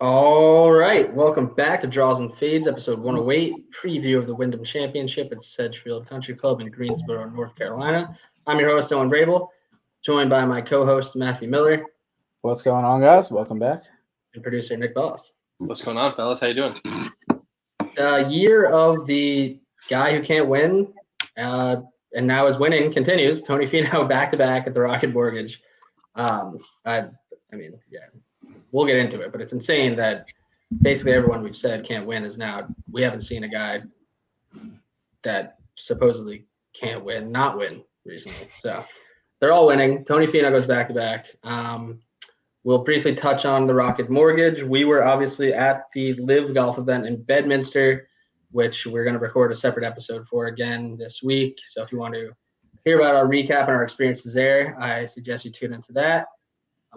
All right, welcome back to Draws and Fades, episode 108, preview of the Wyndham Championship at Sedgefield Country Club in Greensboro, North Carolina. I'm your host, Owen Vrabel, joined by my co-host, Matthew Miller. What's going on, guys? Welcome back. And producer, Nick Boss. What's going on, fellas? How you doing? Year of the guy who can't win, and now is winning, continues. Tony Finau back-to-back at the Rocket Mortgage. We'll get into it, but it's insane that basically everyone we've said can't win is now. We haven't seen a guy that supposedly can't win not win recently. So they're all winning. Tony Finau goes back to back. We'll briefly touch on the Rocket Mortgage. We were obviously at the Live Golf event in Bedminster, which we're going to record a separate episode for again this week. So if you want to hear about our recap and our experiences there, I suggest you tune into that.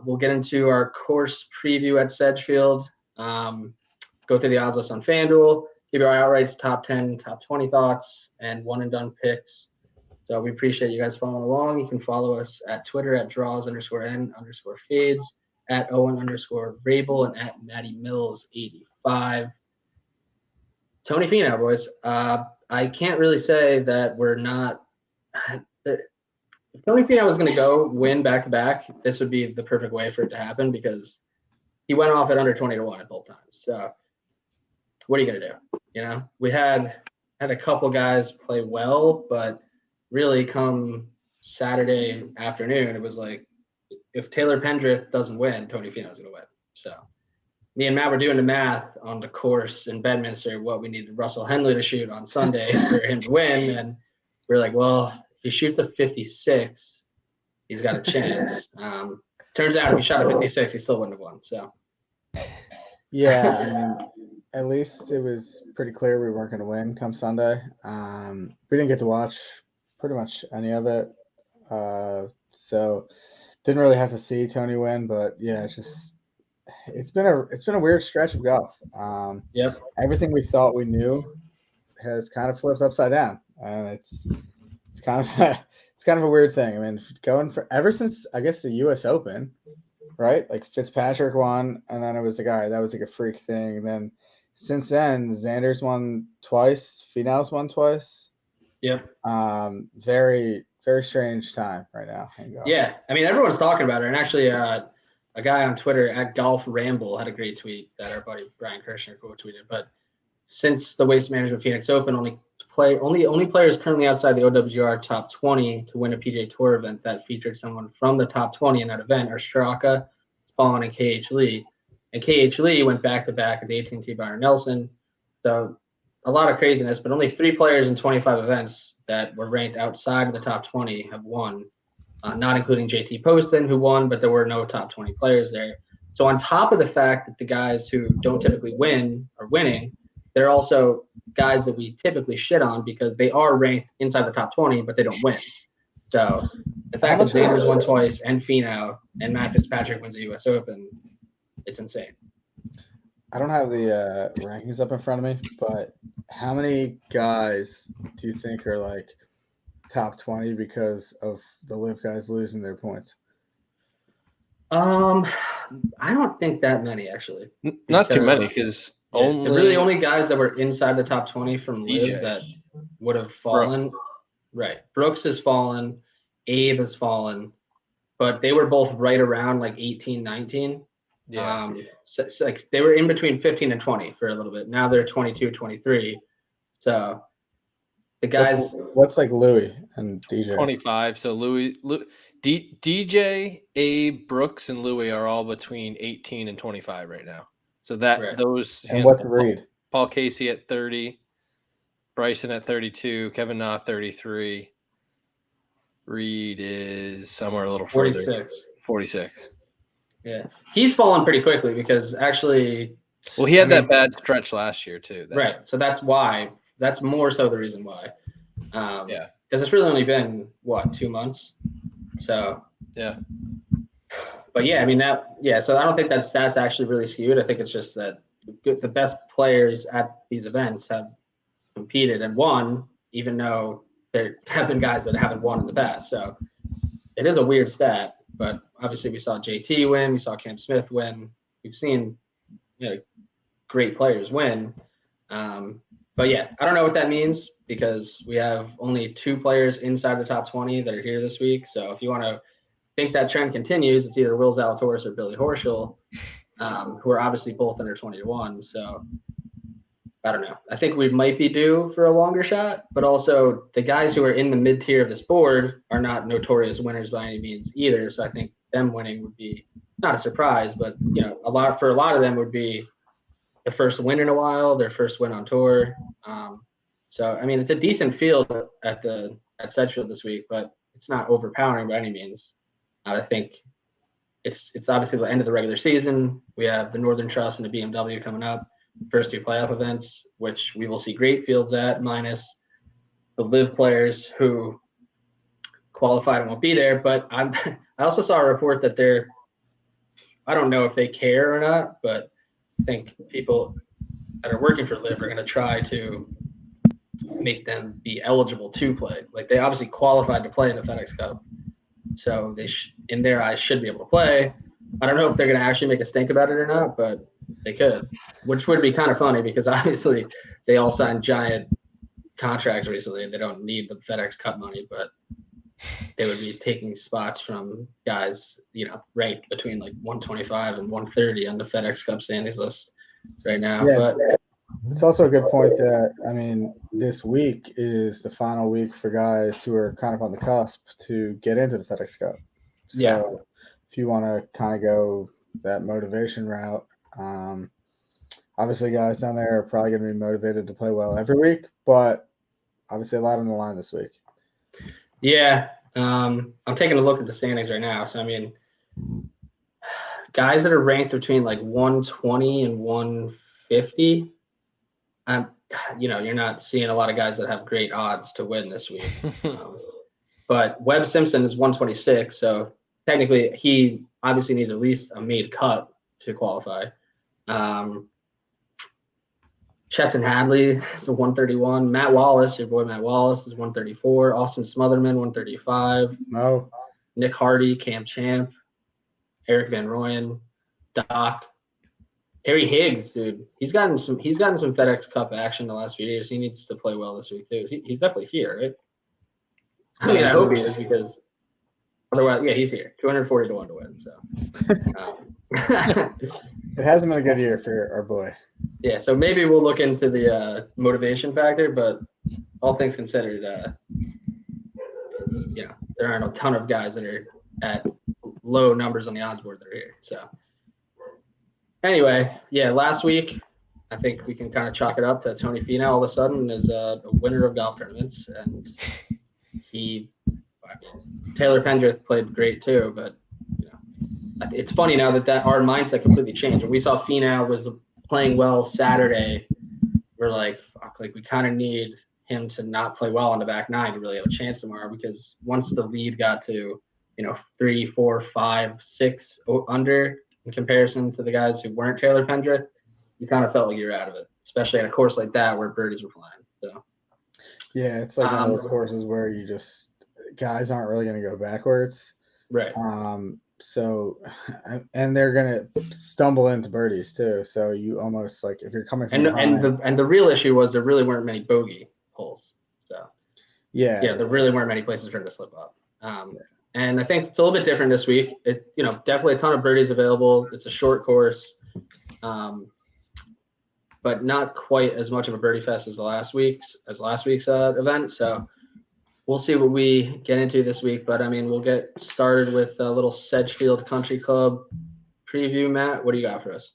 We'll get into our course preview at Sedgefield, go through the odds list on FanDuel, give you our outrights, top 10, top 20 thoughts, and one-and-done picks. So we appreciate you guys following along. You can follow us at Twitter at draws_n_fades, at Owen_Vrabel, and at MattyMills85. Tony Finau, boys. I can't really say that we're not if Tony Finau was going to go win back-to-back, this would be the perfect way for it to happen because he went off at under 20-1 at both times. So what are you going to do? You know, we had a couple guys play well, but really come Saturday afternoon, it was like if Taylor Pendrith doesn't win, Tony Finau's going to win. So me and Matt were doing the math on the course in Bedminster, what we needed Russell Henley to shoot on Sunday for him to win. And we're like, well, if he shoots a 56, he's got a chance. Turns out if he shot a 56, he still wouldn't have won. So, yeah, I mean, at least it was pretty clear we weren't going to win come Sunday. We didn't get to watch pretty much any of it, so didn't really have to see Tony win. But yeah, it's been a weird stretch of golf. Yep. Everything we thought we knew has kind of flipped upside down, and it's kind of a weird thing. I mean, going for ever since I guess the U.S. Open, right? Like Fitzpatrick won, and then it was a guy that was like a freak thing. And then since then, Xander's won twice, Finau's won twice. Yep. Very very strange time right now. Yeah, I mean everyone's talking about it, and actually, a guy on Twitter at Golf Ramble had a great tweet that our buddy Brian Kirshner quote tweeted. But since the Waste Management Phoenix Open, only players currently outside the OWGR top 20 to win a PGA Tour event that featured someone from the top 20 in that event are Straka, Spawn, and KH Lee. And KH Lee went back-to-back at the AT&T Byron Nelson. So a lot of craziness, but only 3 players in 25 events that were ranked outside of the top 20 have won, not including JT Poston, who won, but there were no top 20 players there. So on top of the fact that the guys who don't typically win are winning, they're also guys that we typically shit on because they are ranked inside the top 20, but they don't win. So the fact that Xander's won twice and Finau and Matt Fitzpatrick wins the U.S. Open, it's insane. I don't have the rankings up in front of me, but how many guys do you think are like top 20 because of the Live guys losing their points? I don't think that many actually. Not too many because only guys that were inside the top 20 from Live that would have fallen. Brooks. Right. Brooks has fallen. Abe has fallen. But they were both right around like 18, 19. Yeah. So like they were in between 15 and 20 for a little bit. Now they're 22, 23. So the guys. What's like Louis and DJ? 25. So DJ, Abe, Brooks, and Louis are all between 18 and 25 right now. So those. And what's Reed? Paul Casey at 30, Bryson at 32, Kevin Na 33. Reed is somewhere a little further. 46. Yeah, he's fallen pretty quickly because actually. Well, he had that bad stretch last year too. Right, so that's why. That's more so the reason why. Yeah, because it's really only been 2 months. So yeah. But yeah, I mean so I don't think that stats actually really skewed. I think it's just that the best players at these events have competed and won, even though there have been guys that haven't won in the past. So it is a weird stat, but obviously we saw JT win, we saw Cam Smith win. We've seen great players win. But yeah, I don't know what that means because we have only 2 players inside the top 20 that are here this week. So if you want to think that trend continues, it's either Will Zalatoris or Billy Horschel, who are obviously both under 21. So I don't know. I think we might be due for a longer shot, but also the guys who are in the mid tier of this board are not notorious winners by any means either. So I think them winning would be not a surprise, but a lot of them would be the first win in a while, their first win on tour. So I mean, it's a decent field at Sedgefield this week, but it's not overpowering by any means. I think it's obviously the end of the regular season. We have the Northern Trust and the BMW coming up, first 2 playoff events, which we will see great fields at, minus the live players who qualified and won't be there. But I also saw a report that I don't know if they care or not, but I think people that are working for live are going to try to make them be eligible to play. Like, they obviously qualified to play in the FedEx Cup, so they in their eyes should be able to play. I don't know if they're going to actually make a stink about it or not, but they could, which would be kind of funny because obviously they all signed giant contracts recently and they don't need the FedEx Cup money, but they would be taking spots from guys, ranked between like 125 and 130 on the FedEx Cup standings list right now. Yeah. But it's also a good point that, I mean, this week is the final week for guys who are kind of on the cusp to get into the FedEx Cup. So if you want to kind of go that motivation route, obviously guys down there are probably going to be motivated to play well every week, but obviously a lot on the line this week. Yeah. I'm taking a look at the standings right now. So, I mean, guys that are ranked between like 120 and 150, you're not seeing a lot of guys that have great odds to win this week. But Webb Simpson is 126, so technically he obviously needs at least a made cut to qualify. Chesson Hadley is a 131. Matt Wallace, your boy Matt Wallace, is 134. Austin Smotherman, 135. No. Nick Hardy, Cam Champ, Eric Van Rooyen, Doc. Harry Higgs, dude, he's gotten some FedEx Cup action the last few years. He needs to play well this week too. He's definitely here, right? I mean, I hope he is, because otherwise, yeah, he's here. 240 to 1 to win. So it hasn't been a good year for our boy. Yeah, so maybe we'll look into the motivation factor, but all things considered, there aren't a ton of guys that are at low numbers on the odds board that are here. So anyway, yeah, last week, I think we can kind of chalk it up to Tony Finau all of a sudden is a winner of golf tournaments. And Taylor Pendrith played great too, but it's funny now that our mindset completely changed. When we saw Finau was playing well Saturday, we're like, fuck, like we kind of need him to not play well on the back 9 to really have a chance tomorrow, because once the lead got to 3, 4, 5, 6 under in comparison to the guys who weren't Taylor Pendrith, you kind of felt like you're out of it, especially at a course like that where birdies were flying. So yeah, it's like one of those courses where guys aren't really going to go backwards, right? So, and they're gonna stumble into birdies too. So you almost like, if you're coming from and the real issue was there really weren't many bogey holes. So yeah, there really weren't many places for him to slip up. And I think it's a little bit different this week. It definitely a ton of birdies available. It's a short course, but not quite as much of a birdie fest as last week's event. So we'll see what we get into this week, but I mean, we'll get started with a little Sedgefield Country Club preview. Matt, what do you got for us?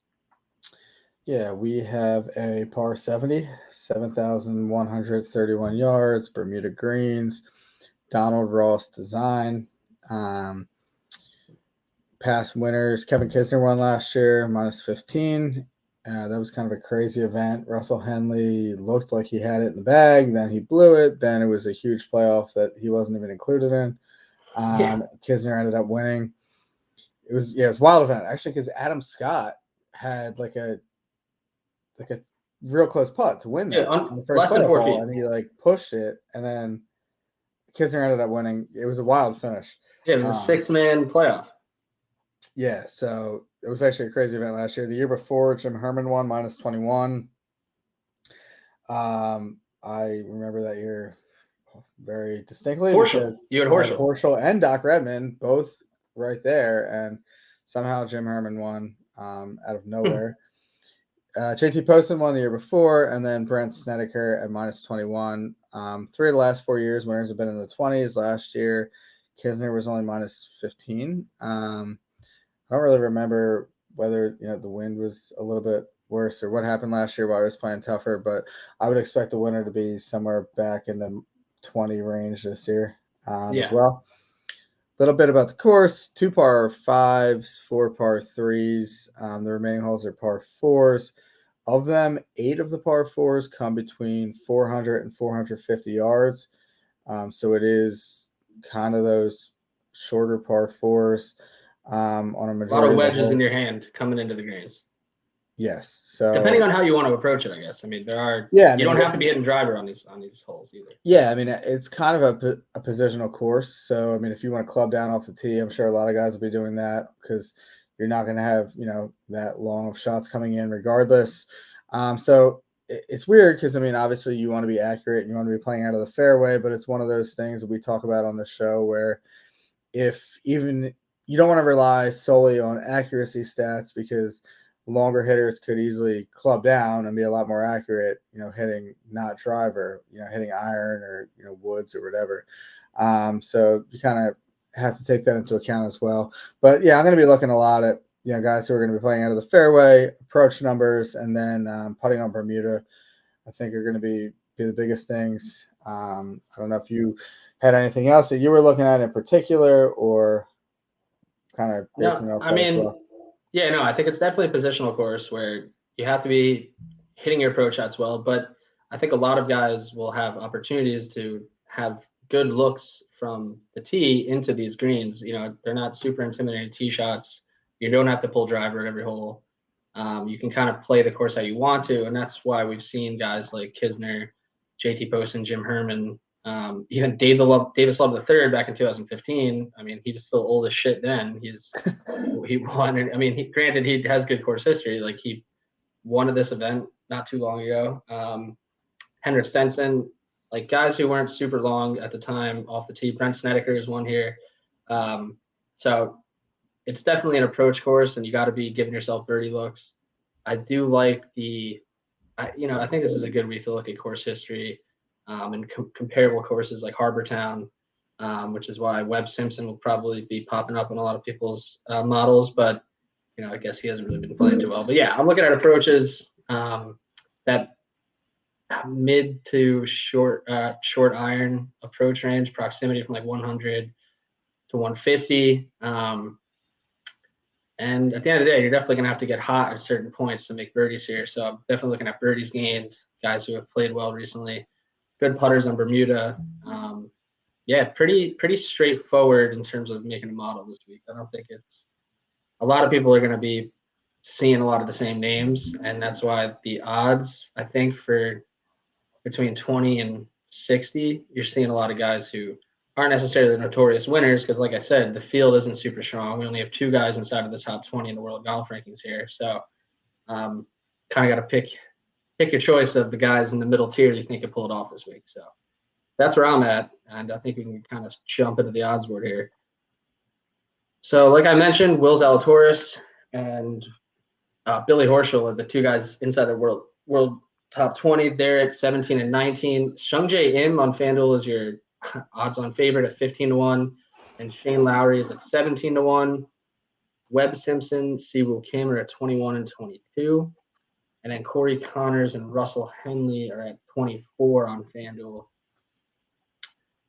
Yeah, we have a par 70, 7,131 yards, Bermuda greens, Donald Ross design. Past winners, Kevin Kisner won last year, -15. That was kind of a crazy event. Russell Henley looked like he had it in the bag. Then he blew it. Then it was a huge playoff that he wasn't even included in. Kisner ended up winning. It was a wild event, actually, because Adam Scott had like a real close putt to win that on the first less than 4 feet, and he like pushed it, and then Kisner ended up winning. It was a wild finish. Yeah, it was a 6-man playoff. Yeah, so it was actually a crazy event last year. The year before, Jim Herman won -21. I remember that year very distinctly. Horschel. You had Horschel. Horschel and Doc Redman both right there, and somehow Jim Herman won out of nowhere. JT Poston won the year before, and then Brent Snedeker at -21. 3 of the last 4 years, winners have been in the 20s. Last year, Kisner was only -15. I don't really remember whether the wind was a little bit worse or what happened last year while I was playing tougher, but I would expect the winner to be somewhere back in the 20 range this year as well. A little bit about the course: 2 par 5s, 4 par 3s. The remaining holes are par 4s. Of them, 8 of the par 4s come between 400 and 450 yards. So it is kind of those shorter par 4s on a majority. A lot of wedges in your hand coming into the greens. Yes. So depending on how you want to approach it, I guess. I mean, there are. Yeah. You don't have to be hitting driver on these holes either. Yeah, I mean, it's kind of a positional course. So I mean, if you want to club down off the tee, I'm sure a lot of guys will be doing that because you're not going to have that long of shots coming in regardless. So it's weird because I mean, obviously you want to be accurate and you want to be playing out of the fairway, but it's one of those things that we talk about on the show where if even you don't want to rely solely on accuracy stats because longer hitters could easily club down and be a lot more accurate, hitting not driver, hitting iron or, woods or whatever. So you kind of have to take that into account as well. But yeah, I'm going to be looking a lot at, guys who are going to be playing out of the fairway, approach numbers, and then putting on Bermuda, I think are going to be the biggest things. I don't know if you had anything else that you were looking at in particular or kind of basing off that as well. Yeah, no, I think it's definitely a positional course where you have to be hitting your approach shots well, but I think a lot of guys will have opportunities to have good looks from the tee into these greens. They're not super intimidating tee shots. You don't have to pull driver at every hole. You can kind of play the course how you want to, and that's why we've seen guys like Kisner, JT Poston, Jim Herman, even Davis Love III back in 2015. I mean, he was still old as shit then. He won. I mean, granted, he has good course history. Like he won at this event not too long ago. Henrik Stenson, like guys who weren't super long at the time off the tee. Brent Snedeker is one here. So it's definitely an approach course, and you got to be giving yourself birdie looks. I do like I think this is a good week to look at course history and comparable courses like Harbortown, which is why Webb Simpson will probably be popping up in a lot of people's models, but I guess he hasn't really been playing too well. But yeah, I'm looking at approaches that mid to short iron approach range, proximity from like 100 to 150. And at the end of the day, you're definitely going to have to get hot at certain points to make birdies here. So I'm definitely looking at birdies gained, guys who have played well recently, good putters on Bermuda. Yeah, pretty straightforward in terms of making a model this week. I don't think a lot of people are going to be seeing a lot of the same names, and that's why the odds, I think, for between 20 and 60, you're seeing a lot of guys who aren't necessarily notorious winners because, like I said, the field isn't super strong. We only have 2 guys inside of the top 20 in the world golf rankings here. So kind of got to pick your choice of the guys in the middle tier you think could pull it off this week. So that's where I'm at, and I think we can kind of jump into the odds board here. So like I mentioned, Will Zalatoris and Billy Horschel are the 2 guys inside the world top 20. They're at 17 and 19. Sungjae Im on FanDuel is your odds-on favorite at 15-1, and Shane Lowry is at 17-1. Webb Simpson, Siwoo Kim are at 21 and 22, and then Corey Connors and Russell Henley are at 24 on FanDuel.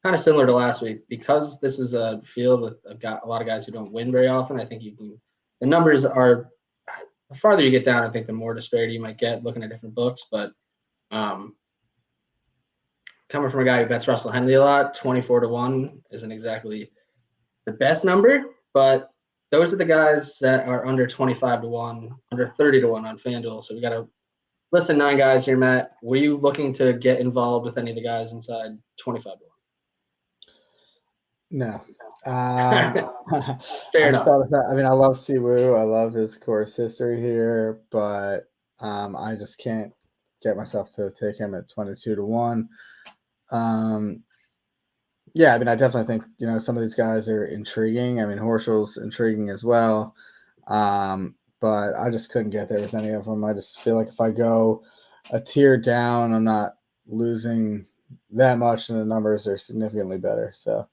Kind of similar to last week, because this is a field with a lot of guys who don't win very often. I think the numbers are, the farther you get down, I think the more disparity you might get looking at different books. But coming from a guy who bets Russell Henley a lot, 24-1 isn't exactly the best number, but those are the guys that are under 25-1, under 30-1 on FanDuel. So we got a list of 9 guys here, Matt. Were you looking to get involved with any of the guys inside 25-1? No. Fair enough. I mean, I love Siwoo. I love his course history here, but I just can't get myself to take him at 22-1. Yeah, I mean, I definitely think, some of these guys are intriguing. I mean, Horschel's intriguing as well. But I just couldn't get there with any of them. I just feel like if I go a tier down, I'm not losing that much, and the numbers are significantly better. So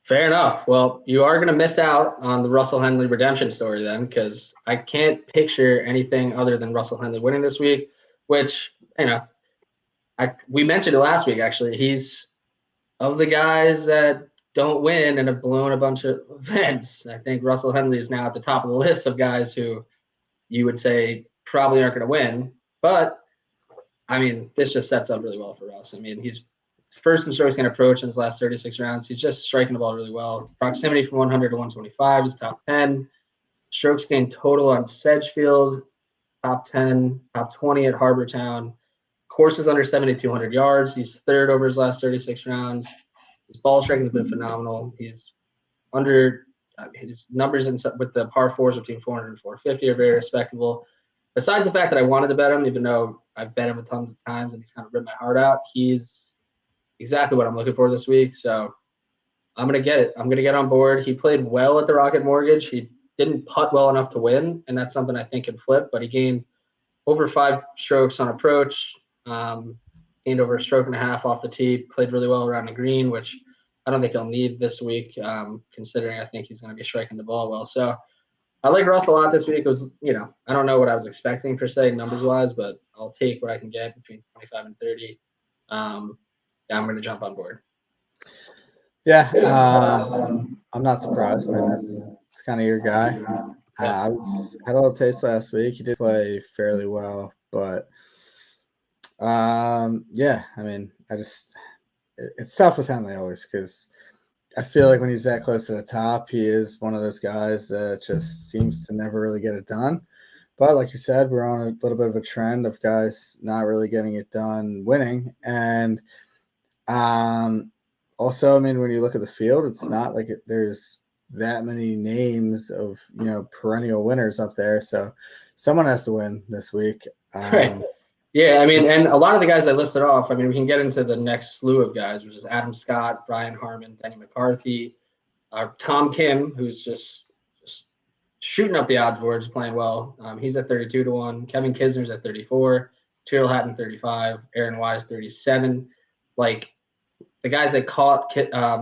fair enough. Well, you are going to miss out on the Russell Henley redemption story then, because I can't picture anything other than Russell Henley winning this week, which, we mentioned it last week, actually. He's of the guys that don't win and have blown a bunch of events. I think Russell Henley is now at the top of the list of guys who you would say probably aren't going to win. But, I mean, this just sets up really well for Russ. I mean, he's first in strokes gained approach in his last 36 rounds. He's just striking the ball really well. Proximity from 100 to 125, he's top 10. Strokes gained total on Sedgefield, top 10, top 20 at Harbour Town. Course is under 7,200 yards. He's third over his last 36 rounds. His ball striking has been phenomenal. He's under his numbers with the par fours between 400 and 450 are very respectable. Besides the fact that I wanted to bet him, even though I've bet him a tons of times and he's kind of ripped my heart out, he's exactly what I'm looking for this week. So I'm going to get it. I'm going to get on board. He played well at the Rocket Mortgage. He didn't putt well enough to win, and that's something I think can flip, but he gained over 5 strokes on approach, gained over a stroke and a half off the tee, played really well around the green, which I don't think he'll need this week, considering I think he's going to be striking the ball well. So I like Russ a lot this week. It was, I don't know what I was expecting per se numbers-wise, but I'll take what I can get between 25 and 30. I'm going to jump on board. Yeah, I'm not surprised. I mean, it's kind of your guy. I had a little taste last week. He did play fairly well, but yeah, I mean, it's tough with Henley always because I feel like when he's that close to the top, he is one of those guys that just seems to never really get it done. But like you said, we're on a little bit of a trend of guys not really getting it done winning. And also, I mean, when you look at the field, it's not like there's that many names of, perennial winners up there. So someone has to win this week. Right. Yeah, I mean, and a lot of the guys I listed off, I mean, we can get into the next slew of guys, which is Adam Scott, Brian Harmon, Denny McCarthy, Tom Kim, who's just shooting up the odds boards, playing well. He's at 32-1. Kevin Kisner's at 34. Tyrrell Hatton 35. Aaron Wise 37. Like the guys that caught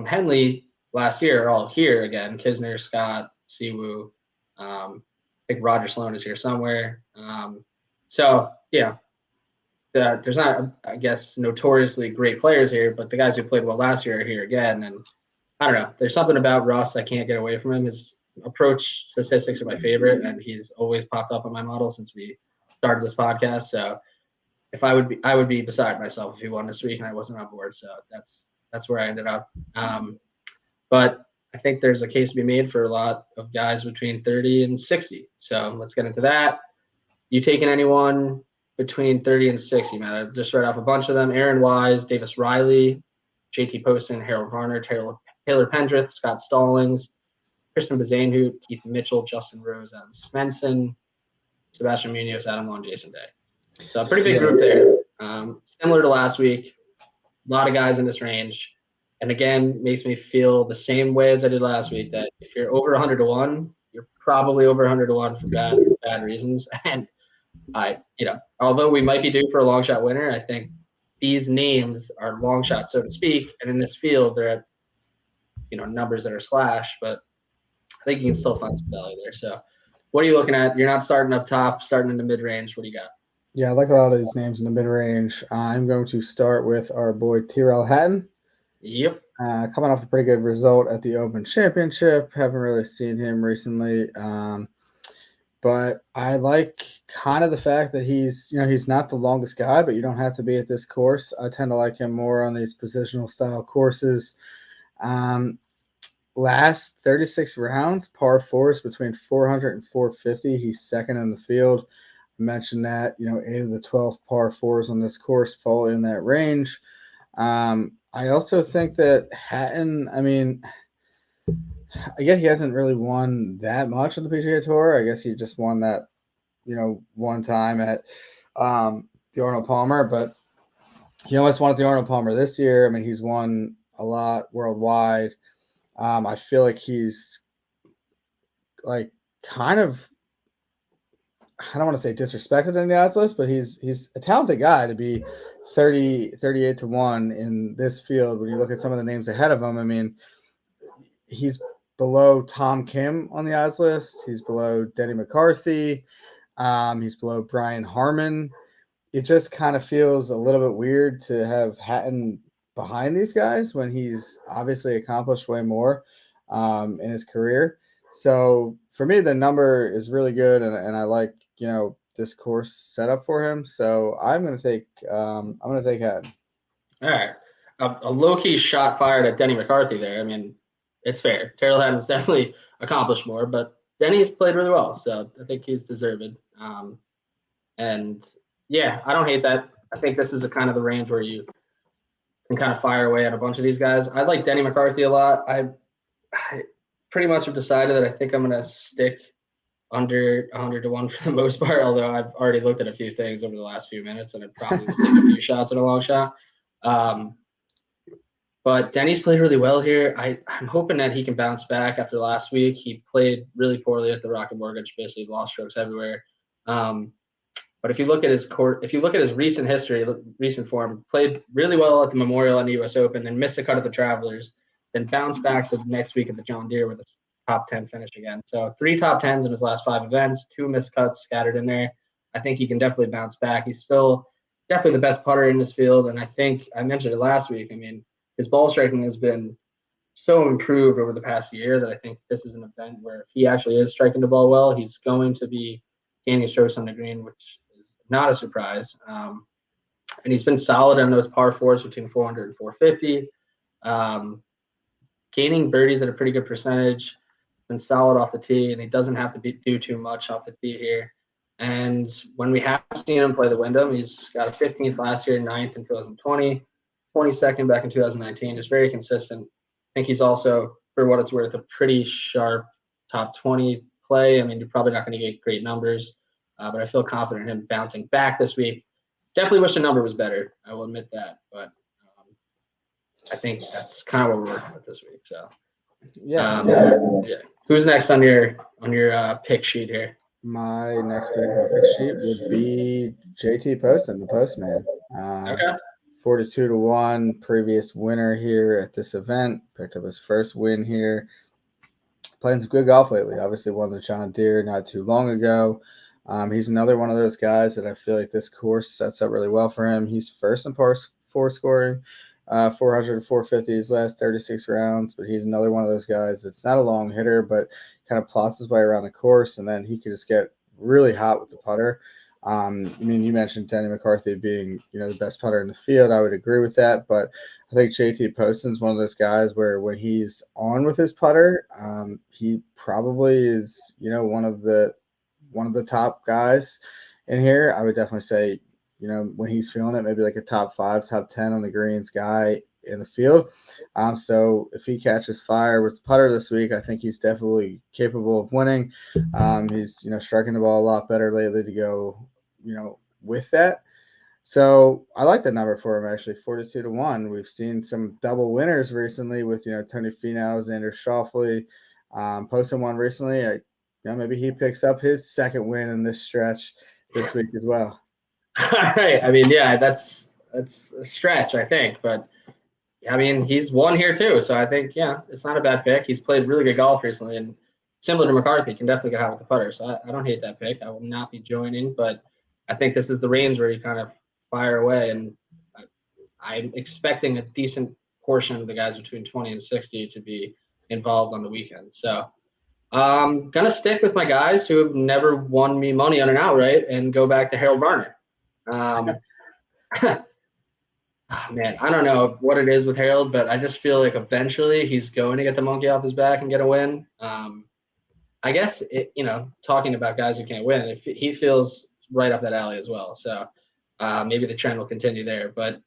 Henley last year are all here again. Kisner, Scott, Siwoo. I think Roger Sloan is here somewhere. So yeah. There's not, I guess, notoriously great players here, but the guys who played well last year are here again. And I don't know. There's something about Russ I can't get away from him. His approach statistics are my favorite, and he's always popped up on my model since we started this podcast. So if I would be beside myself if he won this week and I wasn't on board. So that's where I ended up. But I think there's a case to be made for a lot of guys between 30 and 60. So let's get into that. You taking anyone between 30 and 60, man? I've just read off a bunch of them. Aaron Wise, Davis Riley, JT Poston, Harold Varner, Taylor Pendrith, Scott Stallings, Kristen Bazanhout, Keith Mitchell, Justin Rose, Adam Svensson, Sebastian Munoz, Adam Long, Jason Day. So a pretty big group there. Similar to last week, a lot of guys in this range. And again, makes me feel the same way as I did last week, that if you're over 100-1, you're probably over 100-1 for bad reasons. And although we might be due for a long shot winner, I think these names are long shots, so to speak. And in this field, they're at, numbers that are slashed, but I think you can still find some value there. So what are you looking at? You're not starting up top, starting in the mid range. What do you got? Yeah, I like a lot of these names in the mid range. I'm going to start with our boy Tyrrell Hatton. Yep. Coming off a pretty good result at the Open Championship. Haven't really seen him recently. But I like kind of the fact that he's not the longest guy, but you don't have to be at this course. I tend to like him more on these positional style courses. Last 36 rounds, par fours between 400 and 450. He's second in the field. I mentioned that, 8 of the 12 par fours on this course fall in that range. I also think that Hatton, I mean, I guess he hasn't really won that much on the PGA Tour. I guess he just won that, one time at the Arnold Palmer, but he almost won at the Arnold Palmer this year. I mean, he's won a lot worldwide. I feel like he's like kind of, I don't want to say disrespected in the odds list, but he's a talented guy to be 38 to 1 in this field. When you look at some of the names ahead of him, I mean, he's below Tom Kim on the odds list. He's below Denny McCarthy. He's below Brian Harmon. It just kind of feels a little bit weird to have Hatton behind these guys when he's obviously accomplished way more in his career. So for me, the number is really good, and I like this course setup for him. So I'm gonna take Hatton. All right, a low key shot fired at Denny McCarthy there. I mean, it's fair. Terrell Hatton's definitely accomplished more, but Denny's played really well, so I think he's deserved. And yeah, I don't hate that. I think this is a kind of the range where you can kind of fire away at a bunch of these guys. I like Denny McCarthy a lot. I pretty much have decided that I think I'm going to stick under 100 to 1 for the most part, although I've already looked at a few things over the last few minutes and I probably will take a few shots at a long shot. But Denny's played really well here. I'm hoping that he can bounce back after last week. He played really poorly at the Rocket Mortgage, basically lost strokes everywhere. But if you look at his recent history, recent form, played really well at the Memorial and the U.S. Open, then missed a cut at the Travelers, then bounced back the next week at the John Deere with a top 10 finish again. So 3 top 10s in his last 5 events, 2 missed cuts scattered in there. I think he can definitely bounce back. He's still definitely the best putter in this field, and I think I mentioned it last week. I mean, his ball striking has been so improved over the past year that I think this is an event where if he actually is striking the ball well, he's going to be gaining strokes on the green, which is not a surprise. And he's been solid on those par fours between 400 and 450. Gaining birdies at a pretty good percentage, been solid off the tee, and he doesn't have to do too much off the tee here. And when we have seen him play the Wyndham, he's got a 15th last year, 9th in 2020, 22nd back in 2019. Just very consistent. I think he's also, for what it's worth, a pretty sharp top 20 play. I mean, you're probably not going to get great numbers, but I feel confident in him bouncing back this week. Definitely wish the number was better. I will admit that, but I think that's kind of what we're working with this week. So yeah. Who's next on your pick sheet here? My next pick on the pick sheet would be JT Poston, the Postman. Okay. 42 to 1, previous winner here at this event. Picked up his first win here. Playing some good golf lately. Obviously won the John Deere not too long ago. He's another one of those guys that I feel like this course sets up really well for him. He's first in par 4 scoring, 400 to 450 his last 36 rounds, but he's another one of those guys that's not a long hitter, but kind of plots his way around the course, and then he could just get really hot with the putter. I mean, you mentioned Denny McCarthy being, the best putter in the field. I would agree with that, but I think JT Poston's one of those guys where when he's on with his putter, he probably is, one of the top guys in here. I would definitely say, when he's feeling it, maybe like a top 5, top 10 on the greens guy in the field. So if he catches fire with the putter this week, I think he's definitely capable of winning. He's, striking the ball a lot better lately to go, with that. So I like that number for him, actually, 42 to 1. We've seen some double winners recently with, Tony Finau, Xander Schauffele. Poston one recently. Maybe he picks up his second win in this stretch this week as well. All right. I mean, yeah, that's a stretch, I think, but I mean, he's won here too, so I think it's not a bad pick. He's played really good golf recently, and similar to McCarthy, can definitely get hot with the putter. So I don't hate that pick. I will not be joining, but I think this is the range where you kind of fire away, and I'm expecting a decent portion of the guys between 20 and 60 to be involved on the weekend. So I'm gonna stick with my guys who have never won me money on an outright and go back to Harold Varner. Man, I don't know what it is with Harold, but I just feel like eventually he's going to get the monkey off his back and get a win. I guess, talking about guys who can't win, if he feels right up that alley as well. So maybe the trend will continue there. But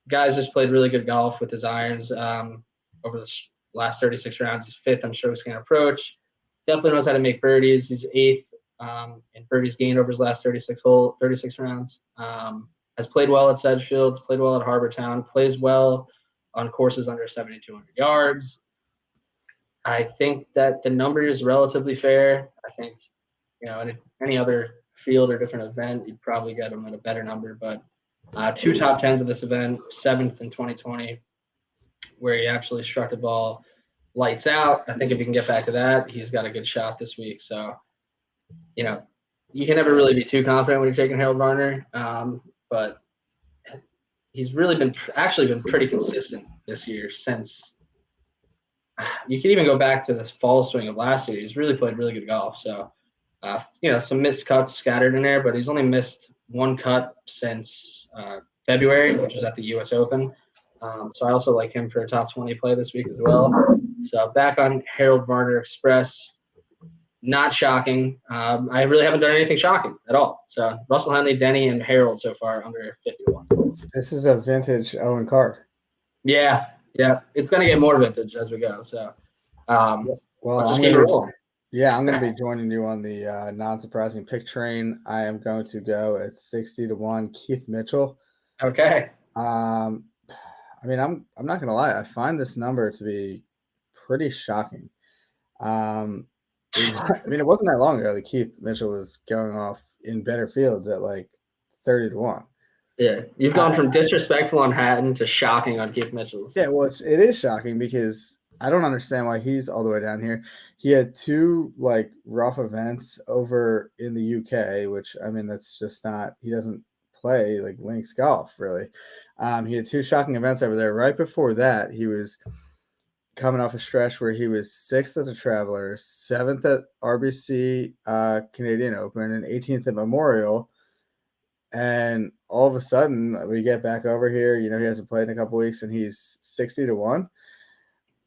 guys just played really good golf with his irons over the last 36 rounds. He's 5th on strokes gained approach. Definitely knows how to make birdies. He's 8th in birdies gained over his last 36 rounds. Has played well at Sedgefields, played well at Harbortown, plays well on courses under 7,200 yards. I think that the number is relatively fair. I think, in any other field or different event, you'd probably get him at a better number. But 2 top 10s of this event, 7th in 2020, where he actually struck the ball lights out. I think if he can get back to that, he's got a good shot this week. So, you can never really be too confident when you're taking Harold Varner. But he's really been pretty consistent this year since you can even go back to this fall swing of last year. He's really played really good golf. So, some missed cuts scattered in there, but he's only missed 1 cut since February, which was at the U.S. Open. So I also like him for a top 20 play this week as well. So back on Harold Varner Express, not shocking. I really haven't done anything shocking at all. So Russell Henley, Denny, and Harold so far under 51. This is a vintage Owen card. Yeah. It's going to get more vintage as we go. So let's just keep it rolling. Yeah, I'm going to be joining you on the non-surprising pick train. I am going to go at 60-1 Keith Mitchell. Okay. I'm not going to lie. I find this number to be pretty shocking. It wasn't that long ago that Keith Mitchell was going off in better fields at like 30-1. Yeah, you've gone from disrespectful on Hatton to shocking on Keith Mitchell. Yeah, well, it is shocking because I don't understand why he's all the way down here. He had 2 like rough events over in the UK, which that's just not. He doesn't play like links golf really. He had 2 shocking events over there. Right before that, he was coming off a stretch where he was 6th at the Travelers, 7th at RBC Canadian Open, and 18th at Memorial. And all of a sudden, we get back over here. He hasn't played in a couple weeks, and he's 60-1.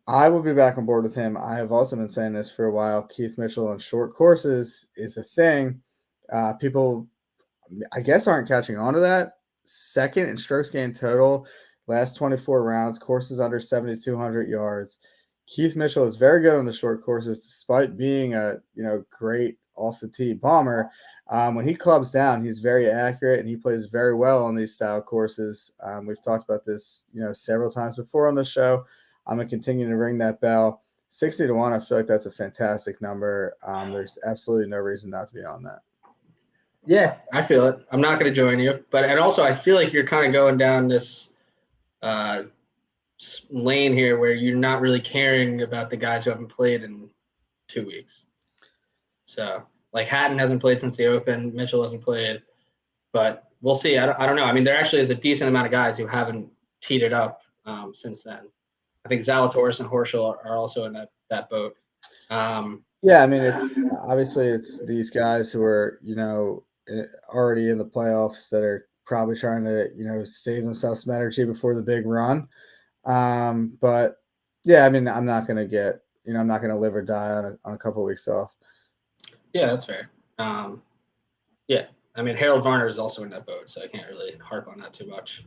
I will be back on board with him. I have also been saying this for a while. Keith Mitchell on short courses is a thing. People, I guess, aren't catching on to that. 2nd in strokes gained total, last 24 rounds, courses under 7,200 yards. Keith Mitchell is very good on the short courses, despite being a great off the tee bomber. When he clubs down, he's very accurate and he plays very well on these style courses. We've talked about this, several times before on the show. I'm going to continue to ring that bell. 60-1, I feel like that's a fantastic number. There's absolutely no reason not to be on that. Yeah, I feel it. I'm not going to join you. And also I feel like you're kind of going down this lane here where you're not really caring about the guys who haven't played in 2 weeks. So, like Hatton hasn't played since the Open. Mitchell hasn't played. But we'll see. I don't know. There actually is a decent amount of guys who haven't teed it up since then. I think Zalatoris and Horschel are also in that boat. It's obviously it's these guys who are, already in the playoffs that are probably trying to, save themselves some energy before the big run. But yeah, I'm not going to get, I'm not going to live or die on a couple of weeks off. Yeah, that's fair. Harold Varner is also in that boat, so I can't really harp on that too much.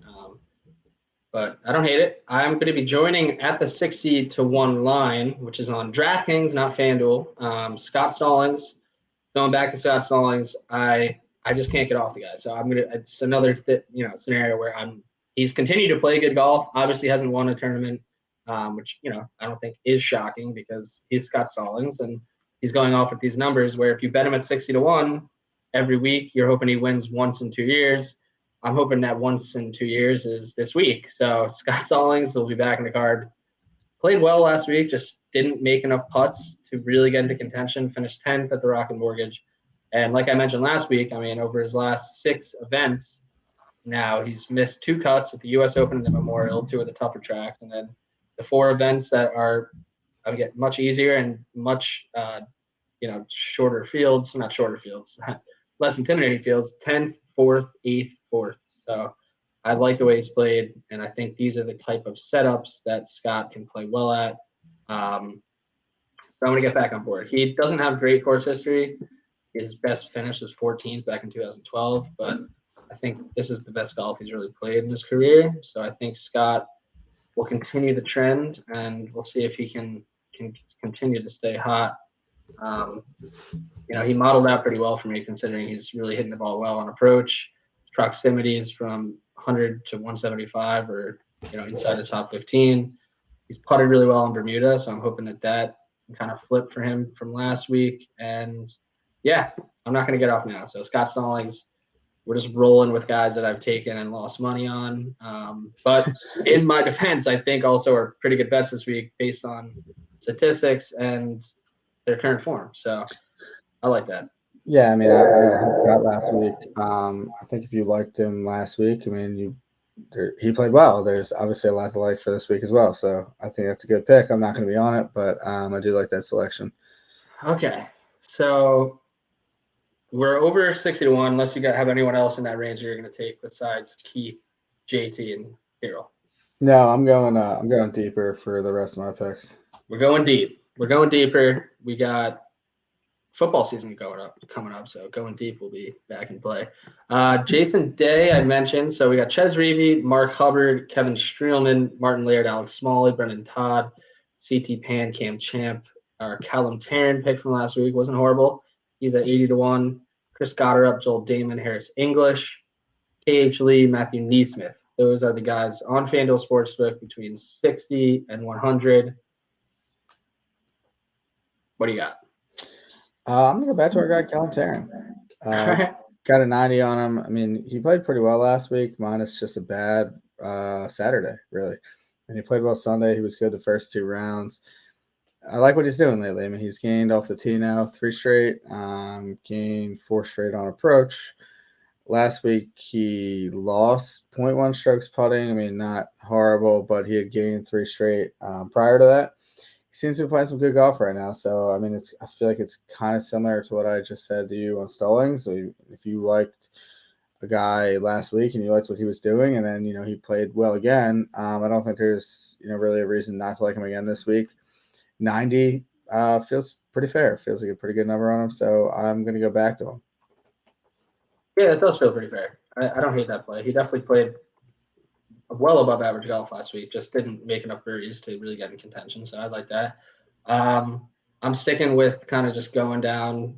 But I don't hate it. I'm going to be joining at the 60-1 line, which is on DraftKings, not FanDuel. Scott Stallings. Going back to Scott Stallings, I just can't get off the guy. So it's another scenario where he's continued to play good golf. Obviously hasn't won a tournament, which I don't think is shocking because he's Scott Stallings and he's going off with these numbers where if you bet him at 60-1 every week, you're hoping he wins once in 2 years. I'm hoping that once in 2 years is this week. So Scott Stallings will be back in the card. Played well last week, just didn't make enough putts to really get into contention. Finished 10th at the Rocket Mortgage. And like I mentioned last week, over his last 6 events, now he's missed 2 cuts at the U.S. Open and the Memorial, 2 of the tougher tracks. And then the 4 events that are get much easier and much, shorter fields, not shorter fields, less intimidating fields, 10th, 4th, 8th, 4th. So I like the way he's played, and I think these are the type of setups that Scott can play well at. So I'm going to get back on board. He doesn't have great course history. His best finish was 14th back in 2012, but I think this is the best golf he's really played in his career. So I think Scott will continue the trend, and we'll see if he can continue to stay hot. He modeled out pretty well for me, considering he's really hitting the ball well on approach. His proximities from 100 to 175 or inside the top 15. He's putted really well in Bermuda, so I'm hoping that can kind of flip for him from last week. And yeah, I'm not going to get off now. So Scott Stallings, we're just rolling with guys that I've taken and lost money on. But in my defense, I think also are pretty good bets this week based on statistics and their current form. So I like that. Yeah, I mean, I had Scott last week. I think if you liked him last week, I mean, he played well. There's obviously a lot to like for this week as well. So I think that's a good pick. I'm not going to be on it, but I do like that selection. Okay, so we're over 60-1. Unless you have anyone else in that range that you're going to take besides Keith, JT, and Hero. No, I'm going deeper for the rest of my picks. We're going deep. We're going deeper. We got football season coming up, so going deep will be back in play. Jason Day, I mentioned. So we got Ches Reavie, Mark Hubbard, Kevin Streelman, Martin Laird, Alex Smalley, Brendan Todd, CT Pan, Cam Champ. Our Callum Tarrant pick from last week wasn't horrible. He's at 80-1. Chris Goddard, Joel Damon, Harris English, KH Lee, Matthew Neesmith. Those are the guys on FanDuel Sportsbook between 60 and 100. What do you got? I'm going to go back to our guy, Callum Tarrant. Got a 90 on him. I mean, he played pretty well last week, minus just a bad Saturday, really. And he played well Sunday. He was good the first 2 rounds. I like what he's doing lately. I mean, he's gained off the tee now 3 straight, gained 4 straight on approach. Last week, he lost 0.1 strokes putting. I mean, not horrible, but he had gained 3 straight prior to that. He seems to be playing some good golf right now. So, I mean, I feel like it's kind of similar to what I just said to you on Stallings. So, if you liked a guy last week and you liked what he was doing, and then, he played well again, I don't think there's, really a reason not to like him again this week. 90 feels pretty fair. Feels like a pretty good number on him. So, I'm going to go back to him. Yeah, that does feel pretty fair. I don't hate that play. He definitely played well above average golf last week. Just didn't make enough birdies to really get in contention. So I like that. I'm sticking with kind of just going down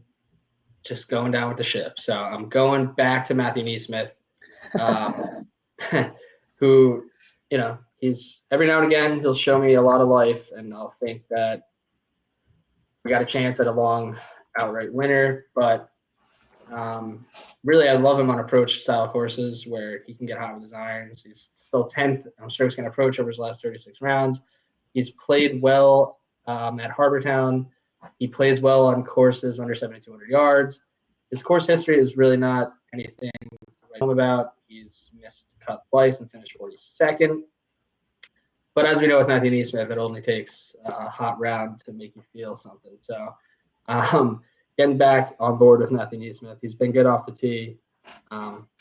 with the ship. So I'm going back to Matthew Neesmith, who, he's every now and again he'll show me a lot of life, and I'll think that we got a chance at a long outright winner, but. Really, I love him on approach style courses where he can get hot with his irons. He's still 10th on strokes gained approach over his last 36 rounds. He's played well at Harbortown. He plays well on courses under 7,200 yards. His course history is really not anything to write home about. He's missed cut twice and finished 42nd. But as we know with Matthew Neesmith, it only takes a hot round to make you feel something. So, getting back on board with Matthew Neesmith. He's been good off the tee.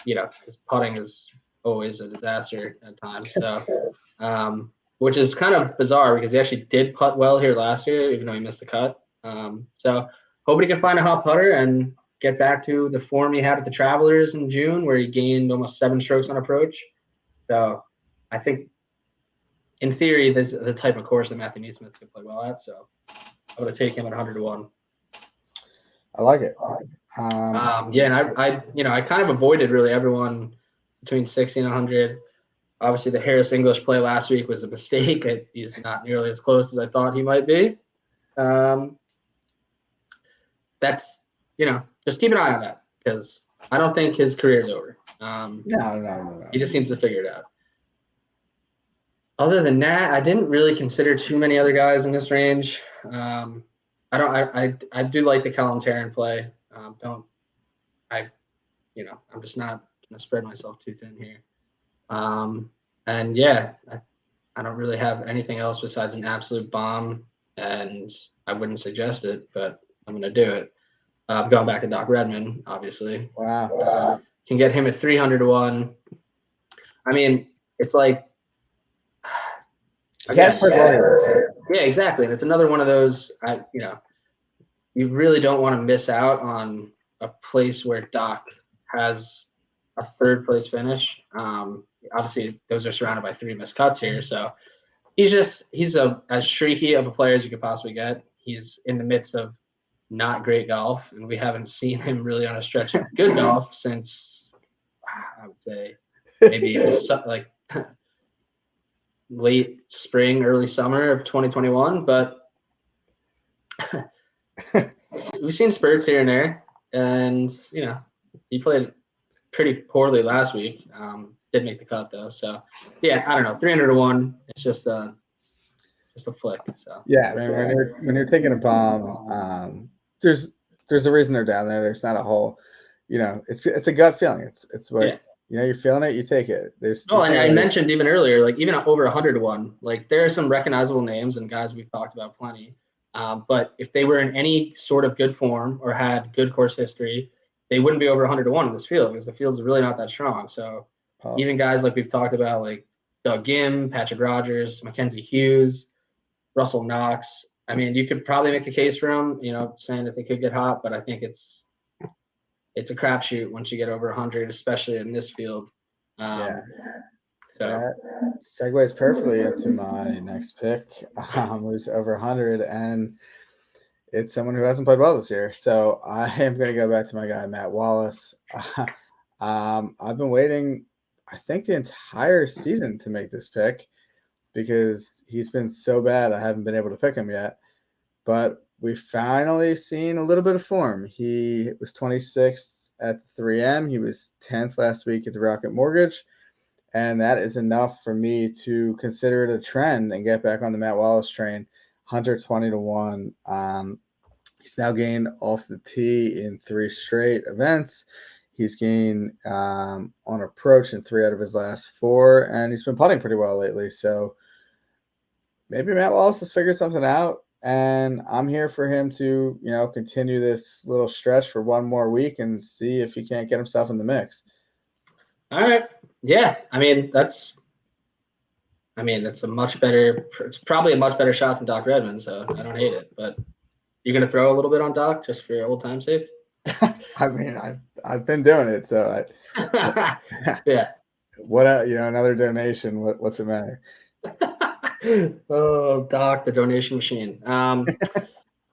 His putting is always a disaster at times. So, which is kind of bizarre because he actually did putt well here last year, even though he missed the cut. So hoping he can find a hot putter and get back to the form he had at the Travelers in June, where he gained almost 7 strokes on approach. So I think, in theory, this is the type of course that Matthew Neesmith could play well at. So I'm going to take him at 100-1. I like it. And I kind of avoided really everyone between 60 and 100. Obviously, the Harris English play last week was a mistake. He's not nearly as close as I thought he might be. That's, just keep an eye on that because I don't think his career is over. No. He just needs to figure it out. Other than that, I didn't really consider too many other guys in this range. I do like the Callum Tarrant play. I'm just not going to spread myself too thin here. I don't really have anything else besides an absolute bomb, and I wouldn't suggest it, but I'm going to do it. I'm going back to Doc Redman, obviously. Wow. Can get him at 300-1. I mean, it's like, yeah, exactly. And it's another one of those, you really don't want to miss out on a place where Doc has a 3rd place finish. Obviously, those are surrounded by 3 missed cuts here. So he's as streaky of a player as you could possibly get. He's in the midst of not great golf, and we haven't seen him really on a stretch of good golf since I would say maybe like late spring, early summer of 2021. But we've seen spurts here and there, and he played pretty poorly last week. Did make the cut though, so yeah, I don't know. 300-1. It's just a flick. So yeah, I mean, when you're taking a bomb, there's a reason they're down there. There's not a whole, it's a gut feeling. It's what you're feeling it, you take it. And I mentioned even earlier, like even over 100-1, like there are some recognizable names and guys we've talked about plenty. But if they were in any sort of good form or had good course history, they wouldn't be over 100-1 in this field because the field's really not that strong. So even guys like we've talked about, like Doug Gim, Patrick Rogers, Mackenzie Hughes, Russell Knox. I mean, you could probably make a case for them, saying that they could get hot, but I think it's a crapshoot once you get over 100, especially in this field. So that segues perfectly into my next pick, who's over 100, and it's someone who hasn't played well this year. So I am going to go back to my guy, Matt Wallace. I've been waiting, I think, the entire season to make this pick because he's been so bad I haven't been able to pick him yet. But we've finally seen a little bit of form. He was 26th at the 3M. He was 10th last week at the Rocket Mortgage. And that is enough for me to consider it a trend and get back on the Matt Wallace train. 120-1. He's now gained off the tee in 3 straight events. He's gained on approach in 3 out of his last 4, and he's been putting pretty well lately. So maybe Matt Wallace has figured something out, and I'm here for him to, continue this little stretch for one more week and see if he can't get himself in the mix. All right. Yeah. I mean, it's probably a much better shot than Doc Redmond, so I don't hate it. But you're going to throw a little bit on Doc just for old time's sake? I mean, I've been doing it, so yeah. What another donation? What's it matter? Oh, Doc, the donation machine.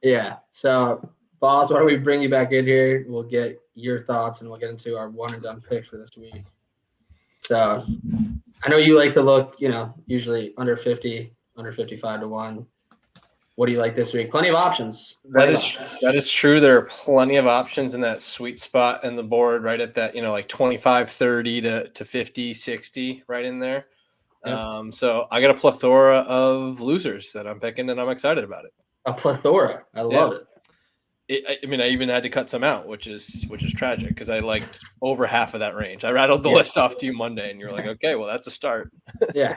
Yeah. So, boss, why don't we bring you back in here? We'll get your thoughts, and we'll get into our one and done picks for this week. So, I know you like to look, usually under 50, under 55-1. What do you like this week? Plenty of options. That is true. There are plenty of options in that sweet spot in the board, right at that, like 25, 30 to 50, 60, right in there. Yep. So I got a plethora of losers that I'm picking, and I'm excited about it. A plethora. I love it. I even had to cut some out, which is tragic because I liked over half of that range. I rattled the list off to you Monday, and you're like, okay, well, that's a start. Yeah.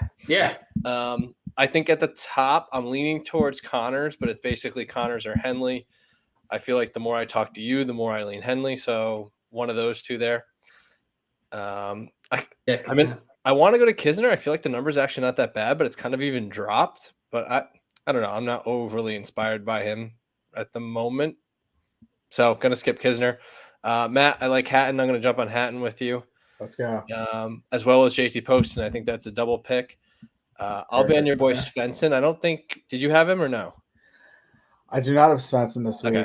I think at the top, I'm leaning towards Connors, but it's basically Connors or Henley. I feel like the more I talk to you, the more I lean Henley. So one of those two there. I want to go to Kisner. I feel like the number's actually not that bad, but it's kind of even dropped. But I don't know. I'm not overly inspired by him at the moment. So going to skip Kisner. Matt, I like Hatton. I'm going to jump on Hatton with you. Let's go. As well as JT Poston. I think that's a double pick. I'll be on your boy Svensson. I don't think – did you have him or no? I do not have Svensson this week.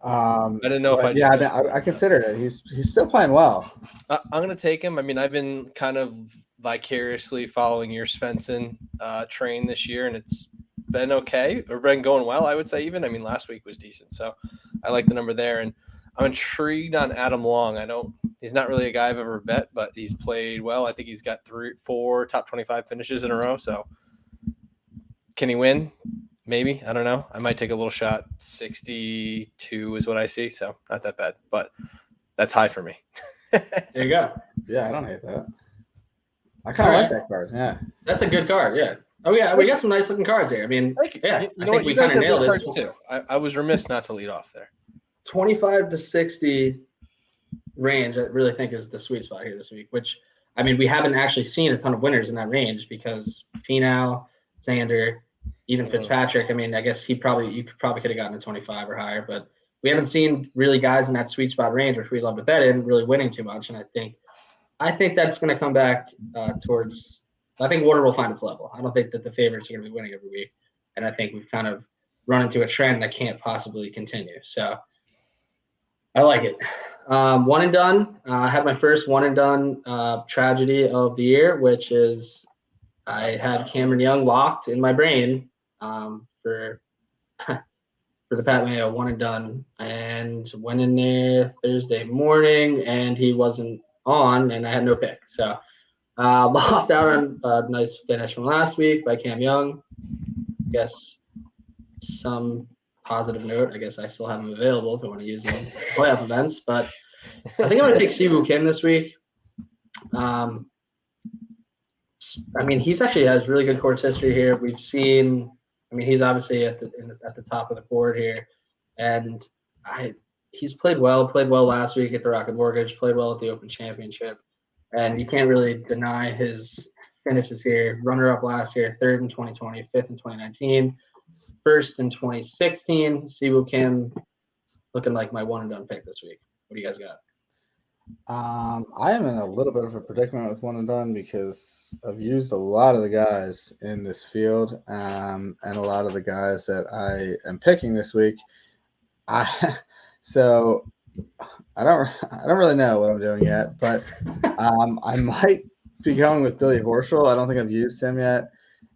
I didn't know if I considered it. He's still playing well. I'm going to take him. I mean, I've been kind of vicariously following your Svensson train this year, and it's been okay or been going well, I would say even. I mean, last week was decent. So I like the number there. And I'm intrigued on Adam Long. He's not really a guy I've ever bet, but he's played well. I think he's got 4 top 25 finishes in a row. So can he win? Maybe. I don't know. I might take a little shot. 62 is what I see. So not that bad, but that's high for me. There you go. Yeah, I don't hate that. I kind of like that card. Yeah. That's a good card. Yeah. Oh, yeah. We got some nice looking cards here. I mean, I think we kind of nailed it. Too. I was remiss not to lead off there. 25 to 60 range, I really think is the sweet spot here this week, which, I mean, we haven't actually seen a ton of winners in that range because Finau, Xander, even Fitzpatrick, I mean, I guess you probably could have gotten a 25 or higher, but we haven't seen really guys in that sweet spot range, which we love to bet in, really winning too much. And I think that's going to come back towards I think water will find its level. I don't think that the favorites are going to be winning every week. And I think we've kind of run into a trend that can't possibly continue. So I like it. One and done. I had my first one and done tragedy of the year, which is I had Cameron Young locked in my brain for the Pat Mayo one and done, and went in there Thursday morning, and he wasn't on, and I had no pick. So lost out on a nice finish from last week by Cam Young. Guess some positive note. I guess I still have him available if I want to use him in playoff events, but I think I'm going to take Siwoo Kim this week. I mean, he's actually has really good course history here. We've seen. I mean, he's obviously at the top of the board here, and he's played well last week at the Rocket Mortgage, played well at the Open Championship, and you can't really deny his finishes here. Runner-up last year, third in 2020, fifth in 2019, first in 2016. Siwoo Kim looking like my one and done pick this week. What do you guys got? I am in a little bit of a predicament with one and done because I've used a lot of the guys in this field, and a lot of the guys that I am picking this week. So I don't really know what I'm doing yet, but I might be going with Billy Horschel. I don't think I've used him yet.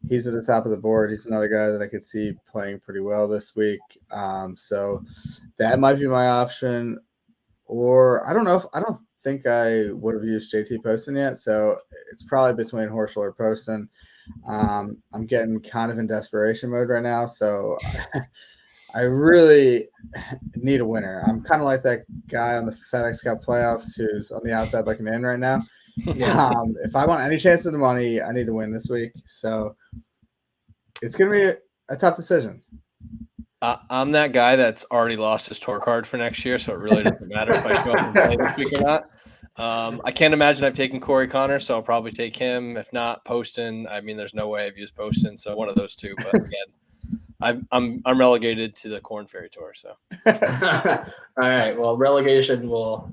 He's at the top of the board. He's another guy that I could see playing pretty well this week. So that might be my option. Or I don't know. I don't think I would have used JT Poston yet, so it's probably between Horschel or Poston. I'm getting kind of in desperation mode right now, so I really need a winner. I'm kind of like that guy on the FedEx Cup playoffs who's on the outside looking in right now. Yeah. If I want any chance of the money, I need to win this week. So it's going to be a tough decision. I'm that guy that's already lost his tour card for next year, so it really doesn't matter if I show up and play this week or not. I can't imagine I've taken Corey Connor, so I'll probably take him. If not, Poston. I mean, there's no way I've used Poston, so one of those two. But again, I'm relegated to the Corn Ferry Tour. So. All right. Well, relegation will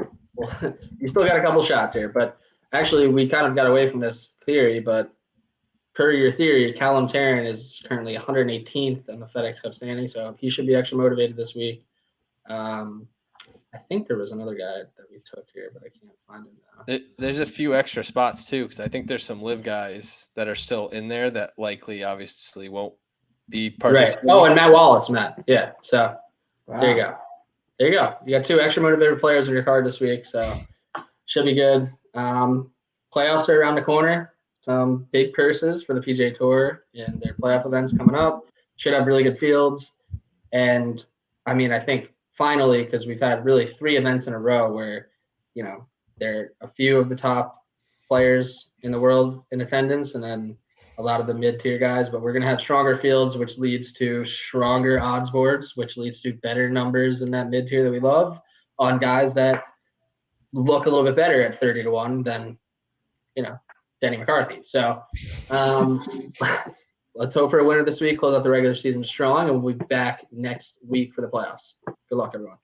you still got a couple shots here, but actually we kind of got away from this theory, but per your theory, Callum Tarrant is currently 118th in the FedEx Cup standing, so he should be extra motivated this week. I think there was another guy that we took here, but I can't find him now. There's a few extra spots too, because I think there's some live guys that are still in there that likely, obviously, won't be participating. Right. Oh, and Matt Wallace, Yeah. So Wow. There you go. There you go. You got two extra motivated players in your card this week, so should be good. Playoffs are around the corner. Some big purses for the PGA Tour and their playoff events coming up. Should have really good fields. And, I mean, I think finally, because we've had really 3 events in a row where, there are a few of the top players in the world in attendance and then a lot of the mid-tier guys, but we're going to have stronger fields, which leads to stronger odds boards, which leads to better numbers in that mid-tier that we love on guys that look a little bit better at 30-1 than, Denny McCarthy. So let's hope for a winner this week, close out the regular season strong, and we'll be back next week for the playoffs. Good luck, everyone.